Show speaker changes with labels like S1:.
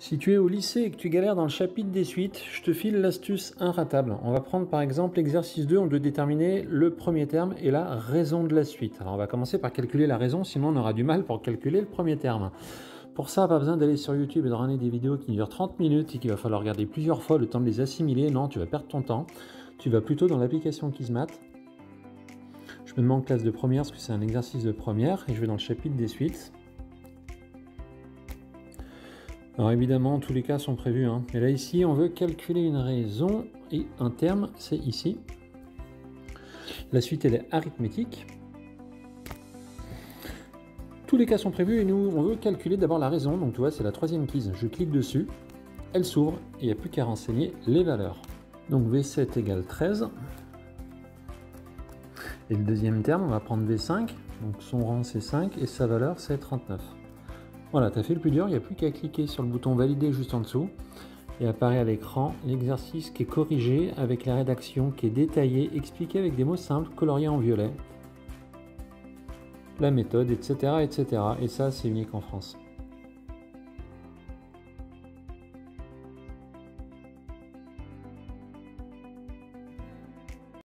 S1: Si tu es au lycée et que tu galères dans le chapitre des suites, je te file l'astuce inratable. On va prendre par exemple l'exercice 2, on doit déterminer le premier terme et la raison de la suite. Alors on va commencer par calculer la raison, sinon on aura du mal pour calculer le premier terme. Pour ça, pas besoin d'aller sur YouTube et de regarder des vidéos qui durent 30 minutes et qu'il va falloir regarder plusieurs fois le temps de les assimiler. Non, tu vas perdre ton temps. Tu vas plutôt dans l'application Kismat. Je me mets en classe de première parce que c'est un exercice de première et je vais dans le chapitre des suites. Alors évidemment, tous les cas sont prévus, hein. Et là ici, on veut calculer une raison et un terme, c'est ici. La suite, elle est arithmétique. Tous les cas sont prévus et nous, on veut calculer d'abord la raison. Donc tu vois, c'est la troisième quiz. Je clique dessus, elle s'ouvre et il n'y a plus qu'à renseigner les valeurs. Donc V7 égale 13. Et le deuxième terme, on va prendre V5. Donc son rang, c'est 5 et sa valeur, c'est 39. Voilà, tu as fait le plus dur, il n'y a plus qu'à cliquer sur le bouton valider juste en dessous et apparaît à l'écran l'exercice qui est corrigé avec la rédaction qui est détaillée, expliquée avec des mots simples coloriés en violet, la méthode, etc. etc. Et ça, c'est unique en France.